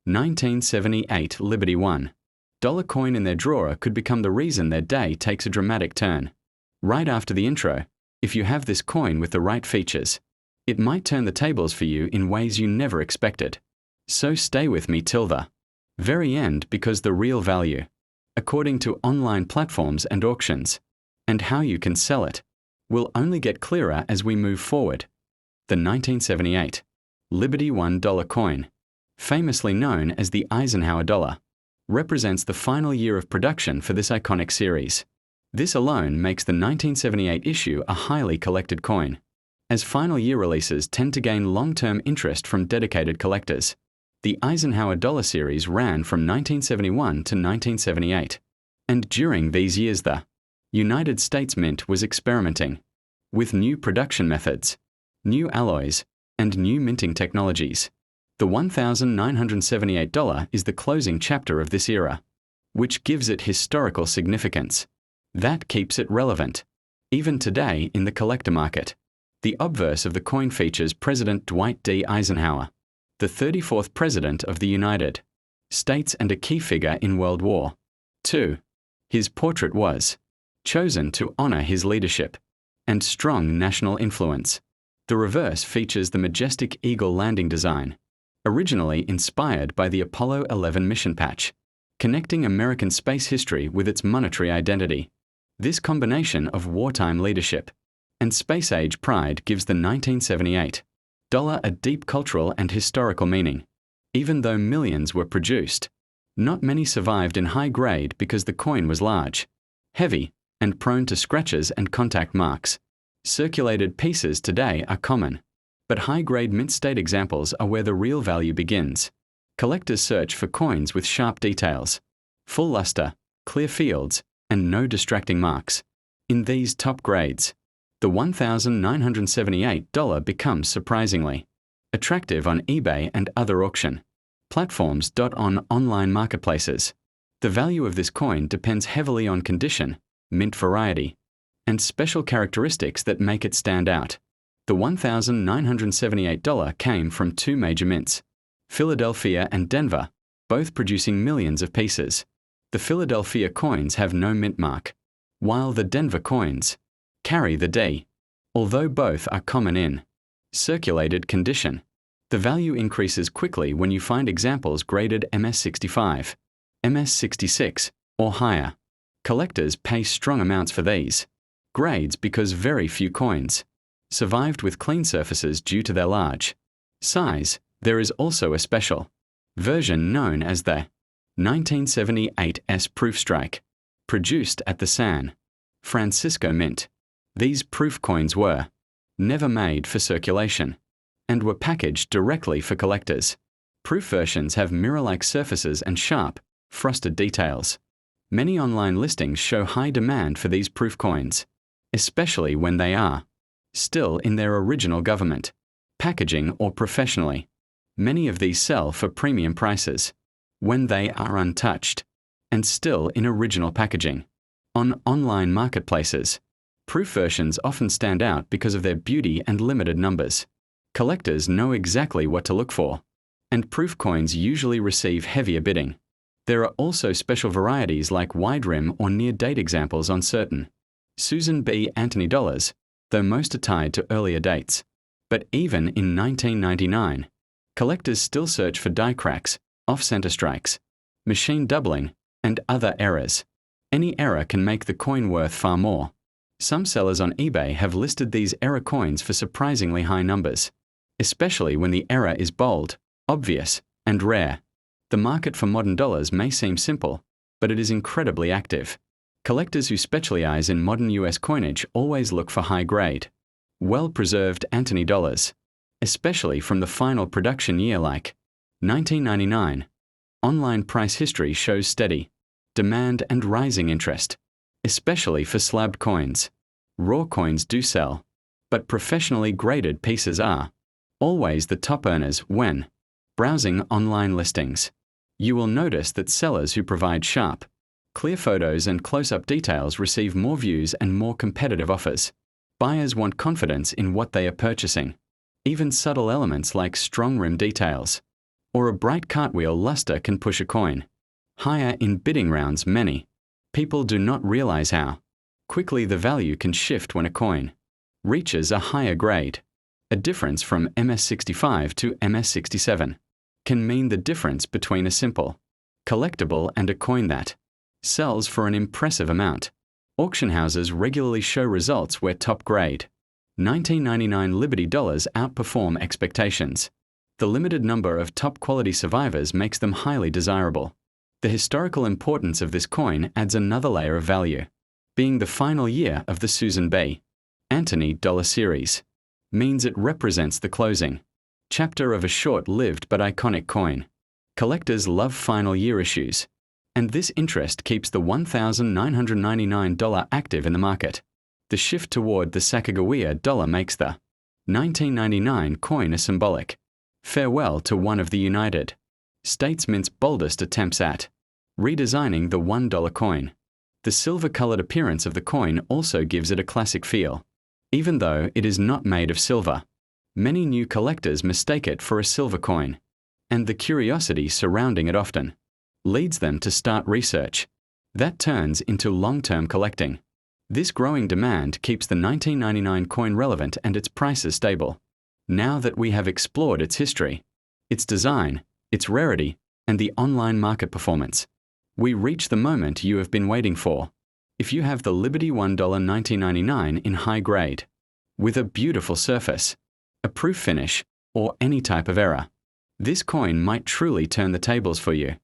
1978 Liberty One. Dollar coin in their drawer could become the reason their day takes a dramatic turn. Right after the intro, if you have this coin with the right features, it might turn the tables for you in ways you never expected. So stay with me till the very end, because the real value, according to online platforms and auctions, and how you can sell it, will only get clearer as we move forward. The 1978 Liberty $1 coin, famously known as the Eisenhower dollar, represents the final year of production for this iconic series. This alone makes the 1978 issue a highly collected coin, as final year releases tend to gain long-term interest from dedicated collectors. The Eisenhower dollar series ran from 1971 to 1978, and during these years the United States Mint was experimenting with new production methods, new alloys, and new minting technologies. The $1,978 is the closing chapter of this era, which gives it historical significance. That keeps it relevant, even today in the collector market. The obverse of the coin features President Dwight D. Eisenhower, the 34th President of the United States and a key figure in World War II. His portrait was chosen to honor his leadership and strong national influence. The reverse features the majestic eagle landing design, originally inspired by the Apollo 11 mission patch, connecting American space history with its monetary identity. This combination of wartime leadership and space-age pride gives the 1978 dollar a deep cultural and historical meaning. Even though millions were produced, not many survived in high grade because the coin was large, heavy, and prone to scratches and contact marks. Circulated pieces today are common, but high-grade mint-state examples are where the real value begins. Collectors search for coins with sharp details, full luster, clear fields, and no distracting marks. In these top grades, the $1,978 becomes surprisingly attractive on eBay and other auction platforms. On online marketplaces, the value of this coin depends heavily on condition, mint variety, and special characteristics that make it stand out. The $1,978 came from two major mints, Philadelphia and Denver, both producing millions of pieces. The Philadelphia coins have no mint mark, while the Denver coins carry the D. Although both are common in circulated condition, the value increases quickly when you find examples graded MS65, MS66, or higher. Collectors pay strong amounts for these grades because very few coins survived with clean surfaces due to their large size. There is also a special version known as the 1978 S-Proof Strike, produced at the San Francisco Mint. These proof coins were never made for circulation and were packaged directly for collectors. Proof versions have mirror-like surfaces and sharp, frosted details. Many online listings show high demand for these proof coins, especially when they are still in their original government packaging or professionally. Many of these sell for premium prices when they are untouched and still in original packaging. On online marketplaces, proof versions often stand out because of their beauty and limited numbers. Collectors know exactly what to look for, and proof coins usually receive heavier bidding. There are also special varieties like wide rim or near-date examples on certain Susan B. Anthony dollars, though most are tied to earlier dates. But even in 1999, collectors still search for die cracks, off-center strikes, machine doubling, and other errors. Any error can make the coin worth far more. Some sellers on eBay have listed these error coins for surprisingly high numbers, especially when the error is bold, obvious, and rare. The market for modern dollars may seem simple, but it is incredibly active. Collectors who specialize in modern US coinage always look for high-grade, well-preserved Anthony dollars, especially from the final production year like 1999. Online price history shows steady demand and rising interest, especially for slabbed coins. Raw coins do sell, but professionally graded pieces are always the top earners when browsing online listings. You will notice that sellers who provide sharp, clear photos and close-up details receive more views and more competitive offers. Buyers want confidence in what they are purchasing. Even subtle elements like strong rim details, or a bright cartwheel luster can push a coin. Higher in bidding rounds many. People do not realize how quickly the value can shift when a coin reaches a higher grade. A difference from MS65 to MS67 can mean the difference between a simple collectible and a coin that sells for an impressive amount. Auction houses regularly show results where top grade 1999 Liberty dollars outperform expectations. The limited number of top quality survivors makes them highly desirable. The historical importance of this coin adds another layer of value. Being the final year of the Susan B. Anthony dollar series means it represents the closing chapter of a short-lived but iconic coin. Collectors love final year issues, and this interest keeps the $1,999 active in the market. The shift toward the Sacagawea dollar makes the 1999 coin a symbolic farewell to one of the United States Mint's boldest attempts at redesigning the $1 coin. The silver-colored appearance of the coin also gives it a classic feel. Even though it is not made of silver, many new collectors mistake it for a silver coin, and the curiosity surrounding it often leads them to start research. That turns into long-term collecting. This growing demand keeps the 1999 coin relevant and its prices stable. Now that we have explored its history, its design, its rarity, and the online market performance, we reach the moment you have been waiting for. If you have the Liberty $1 1999 in high grade, with a beautiful surface, a proof finish, or any type of error, this coin might truly turn the tables for you.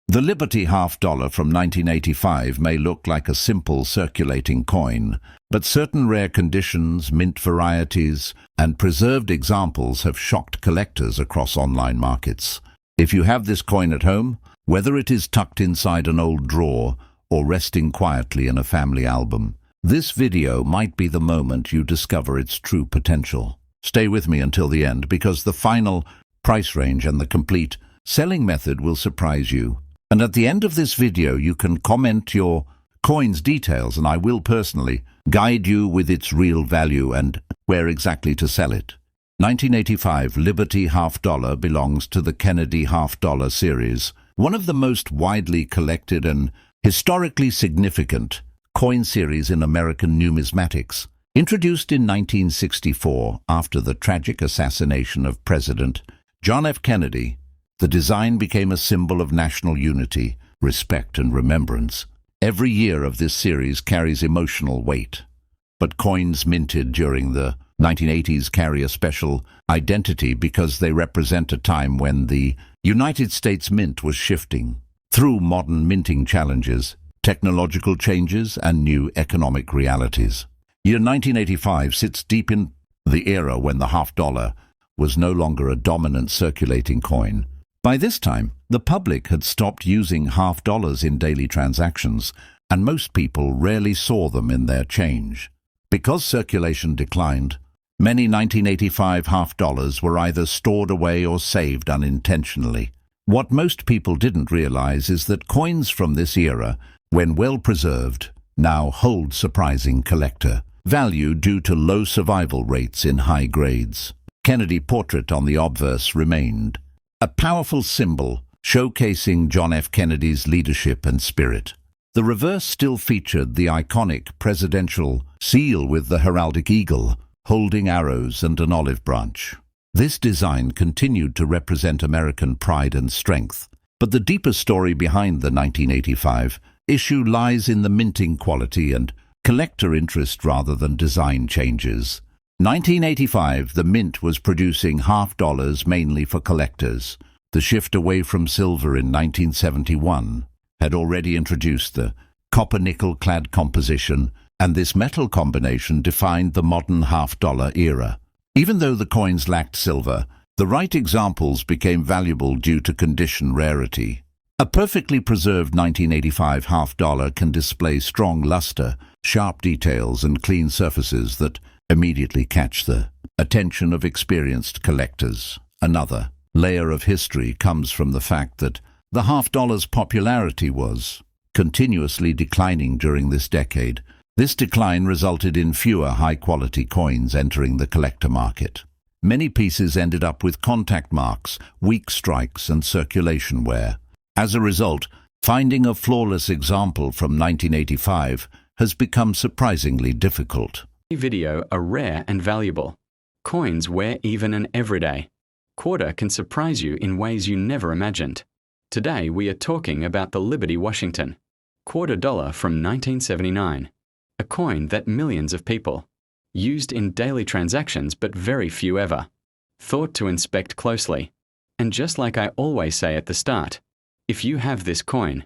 The Liberty $half from 1985 may look like a simple circulating coin, but certain rare conditions, mint varieties, and preserved examples have shocked collectors across online markets. If you have this coin at home, whether it is tucked inside an old drawer or resting quietly in a family album, this video might be the moment you discover its true potential. Stay with me until the end, because the final price range and the complete selling method will surprise you. And at the end of this video, you can comment your coin's details, and I will personally guide you with its real value and where exactly to sell it. 1985 Liberty $half belongs to the Kennedy $half series, one of the most widely collected and historically significant coin series in American numismatics. Introduced in 1964 after the tragic assassination of President John F. Kennedy, the design became a symbol of national unity, respect, and remembrance. Every year of this series carries emotional weight, but coins minted during the 1980s carry a special identity because they represent a time when the United States Mint was shifting through modern minting challenges, technological changes, and new economic realities. Year 1985 sits deep in the era when the $half was no longer a dominant circulating coin. By this time, the public had stopped using $half in daily transactions, and most people rarely saw them in their change. Because circulation declined, many 1985 $half were either stored away or saved unintentionally. What most people didn't realize is that coins from this era, when well preserved, now hold surprising collector value due to low survival rates in high grades. Kennedy portrait on the obverse remained, a powerful symbol showcasing John F. Kennedy's leadership and spirit. The reverse still featured the iconic presidential seal with the heraldic eagle, holding arrows and an olive branch. This design continued to represent American pride and strength, but the deeper story behind the 1985 issue lies in the minting quality and collector interest rather than design changes. 1985, the Mint was producing $half mainly for collectors. The shift away from silver in 1971 had already introduced the copper-nickel-clad composition, and this metal combination defined the modern $half era. Even though the coins lacked silver, the right examples became valuable due to condition rarity. A perfectly preserved 1985 $half can display strong luster, sharp details, and clean surfaces that immediately catch the attention of experienced collectors. Another layer of history comes from the fact that the $half's popularity was continuously declining during this decade. This decline resulted in fewer high-quality coins entering the collector market. Many pieces ended up with contact marks, weak strikes, and circulation wear. As a result, finding a flawless example from 1985 has become surprisingly difficult. Video are rare and valuable. Coins wear even and everyday. Quarter can surprise you in ways you never imagined. Today we are talking about the Liberty Washington $quarter from 1979, a coin that millions of people used in daily transactions but very few ever thought to inspect closely. And just like I always say at the start, if you have this coin,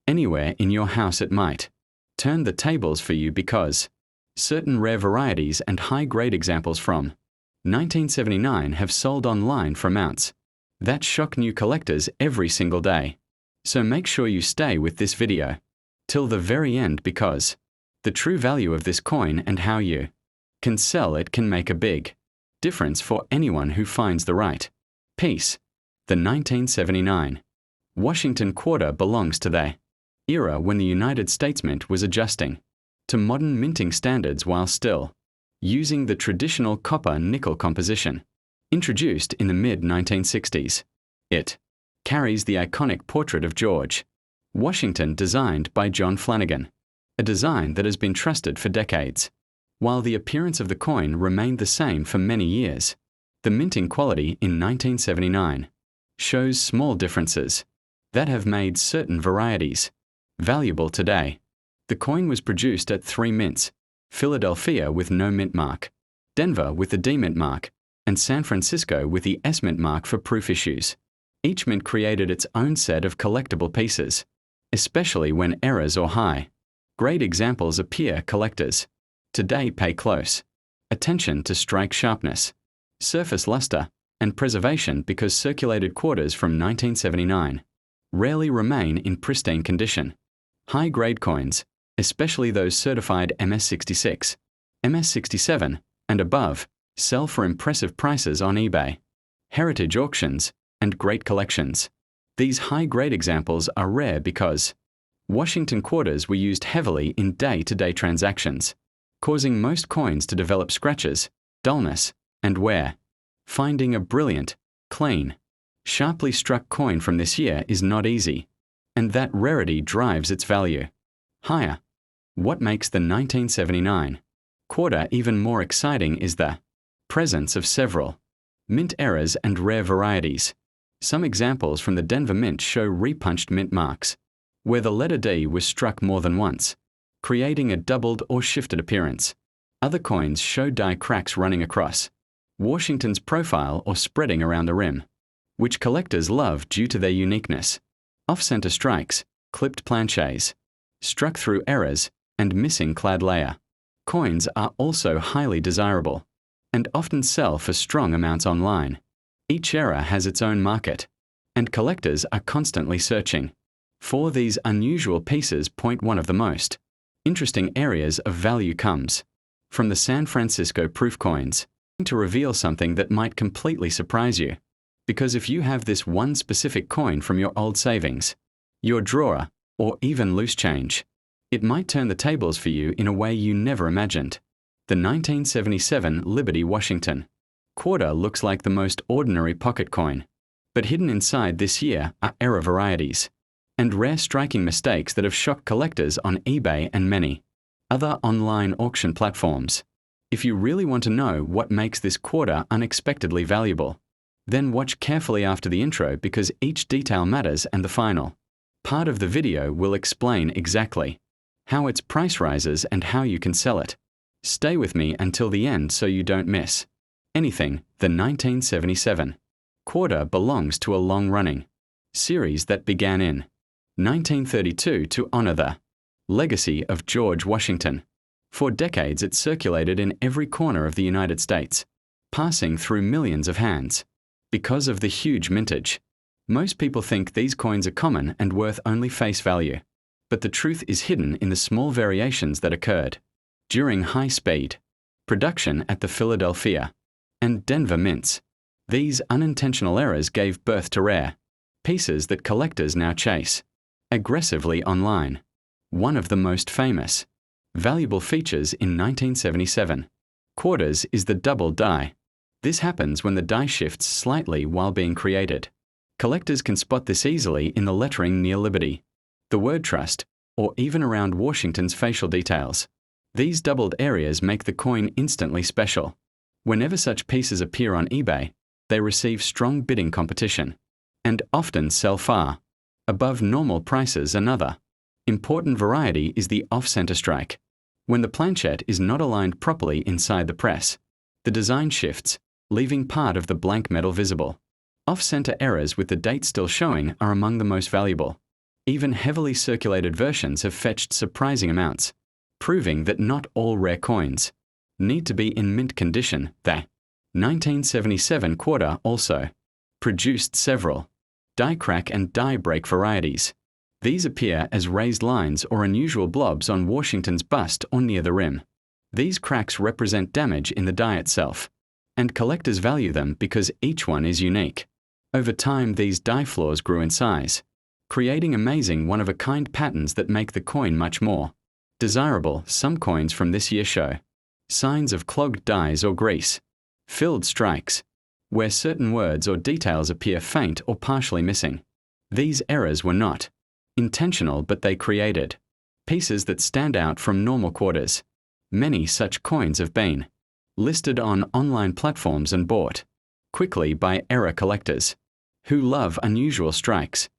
anywhere in your house it might turn the tables for you, because certain rare varieties and high-grade examples from 1979 have sold online for amounts that shock new collectors every single day. So make sure you stay with this video till the very end, because the true value of this coin and how you can sell it can make a big difference for anyone who finds the right piece. The 1979 Washington quarter belongs to the era when the United States Mint was adjusting to modern minting standards while still using the traditional copper-nickel composition introduced in the mid-1960s. It carries the iconic portrait of George Washington designed by John Flanagan, a design that has been trusted for decades. While the appearance of the coin remained the same for many years, the minting quality in 1979 shows small differences that have made certain varieties valuable today. The coin was produced at 3 mints: Philadelphia with no mint mark, Denver with the D mint mark, and San Francisco with the S mint mark for proof issues. Each mint created its own set of collectible pieces, especially when errors or high-grade examples appear. Collectors today pay close attention to strike sharpness, surface luster, and preservation, because circulated quarters from 1979 rarely remain in pristine condition. High-grade coins, especially those certified MS66, MS67, and above, sell for impressive prices on eBay, heritage auctions, and great collections. These high-grade examples are rare because Washington quarters were used heavily in day-to-day transactions, causing most coins to develop scratches, dullness, and wear. Finding a brilliant, clean, sharply struck coin from this year is not easy, and that rarity drives its value higher. What makes the 1979 quarter even more exciting is the presence of several mint errors and rare varieties. Some examples from the Denver Mint show repunched mint marks, where the letter D was struck more than once, creating a doubled or shifted appearance. Other coins show die cracks running across Washington's profile or spreading around the rim, which collectors love due to their uniqueness. Off-center strikes, clipped planchets, struck through errors, and missing clad layer. Coins are also highly desirable and often sell for strong amounts online. Each era has its own market, and collectors are constantly searching for these unusual pieces. One of the most interesting areas of value comes from the San Francisco proof coins. To reveal something that might completely surprise you, because if you have this one specific coin from your old savings, your drawer, or even loose change, it might turn the tables for you in a way you never imagined. The 1977 Liberty Washington quarter looks like the most ordinary pocket coin, but hidden inside this year are error varieties and rare striking mistakes that have shocked collectors on eBay and many other online auction platforms. If you really want to know what makes this quarter unexpectedly valuable, then watch carefully after the intro, because each detail matters and the final part of the video will explain exactly how its price rises and how you can sell it. Stay with me until the end so you don't miss anything. The 1977 quarter belongs to a long-running series that began in 1932 to honor the legacy of George Washington. For decades it circulated in every corner of the United States, passing through millions of hands. Because of the huge mintage, most people think these coins are common and worth only face value. But the truth is hidden in the small variations that occurred during high-speed production at the Philadelphia and Denver mints. These unintentional errors gave birth to rare pieces that collectors now chase aggressively online. One of the most famous valuable features in 1977 quarters is the double die This happens when the die shifts slightly while being created. Collectors can spot this easily in the lettering near Liberty, the word trust, or even around Washington's facial details. These doubled areas make the coin instantly special. Whenever such pieces appear on eBay, they receive strong bidding competition, and often sell far above normal prices. Another important variety is the off-center strike. When the planchette is not aligned properly inside the press, the design shifts, leaving part of the blank metal visible. Off-center errors with the date still showing are among the most valuable. Even heavily circulated versions have fetched surprising amounts, proving that not all rare coins need to be in mint condition. The 1977 quarter also produced several die crack and die break varieties. These appear as raised lines or unusual blobs on Washington's bust or near the rim. These cracks represent damage in the die itself, and collectors value them because each one is unique. Over time, these die flaws grew in size, creating amazing one-of-a-kind patterns that make the coin much more desirable. Some coins from this year show signs of clogged dies or grease, filled strikes, where certain words or details appear faint or partially missing. These errors were not intentional, but they created pieces that stand out from normal quarters. Many such coins have been listed on online platforms and bought quickly by error collectors who love unusual strikes.